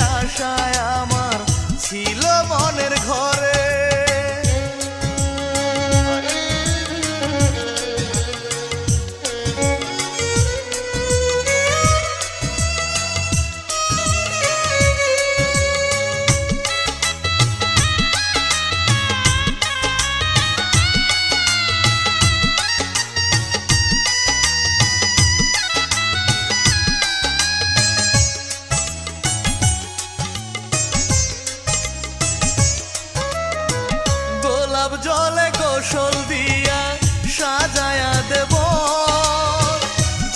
দিনের আশায় আমার ছিল মনের ঘরে। গোলাপ জলে গোসল দিয়া সাজায়া দেব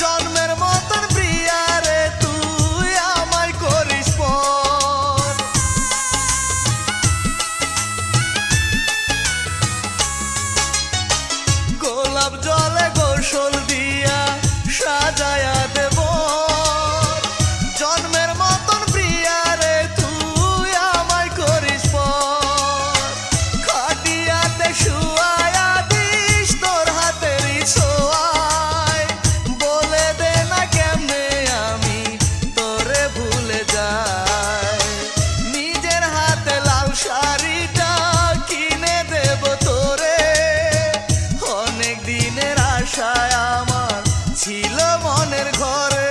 জন্মের মতন প্রিয়া রে তুই আমায় করিস পর। গোলাপ জলে গোসল দিয়া সাজায়া দেব জন্মের মতন প্রিয়া রে তুই আমায় করিস পর। শুয়ায়া দিস তোর হাতেরই ছোঁয়ায় বলে দে না কেমনে আমি তোরে ভুলে যাই। নিজের হাতে লাল শাড়িটা কিনে দেব তোরে অনেক দিনের আশায় আমার ছিল মনের ঘরে।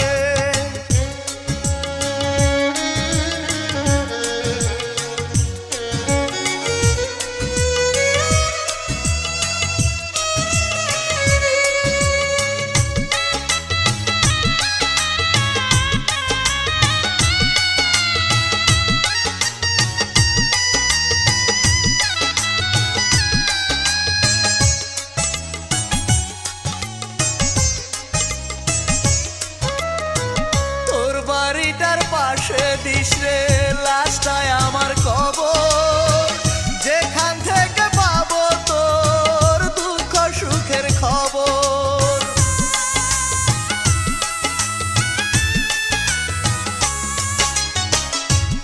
বাড়িটার পাশে দিস রে লাশটায় আমার কবর যেখান থেকে পাবো তোর দুঃখ সুখের খবর।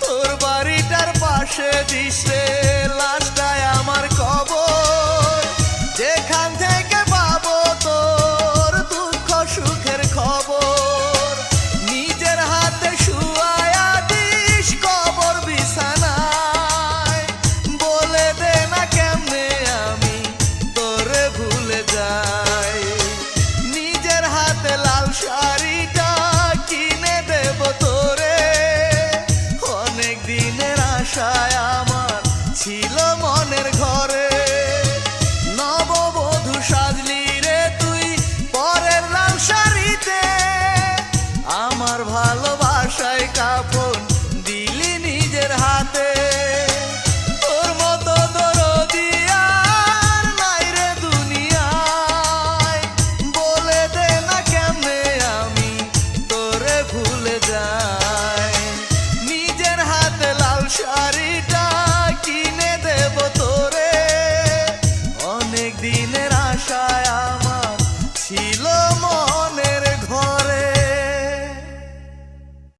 তোর বাড়িটার পাশে দিস রে লাশটায় আমার কবর যেখান থেকে পাবো তোর দুঃখ সুখের খবর। নিজের হাতে লাল শাড়িটা কিনে দেব তোরে অনেক দিনের আশায়।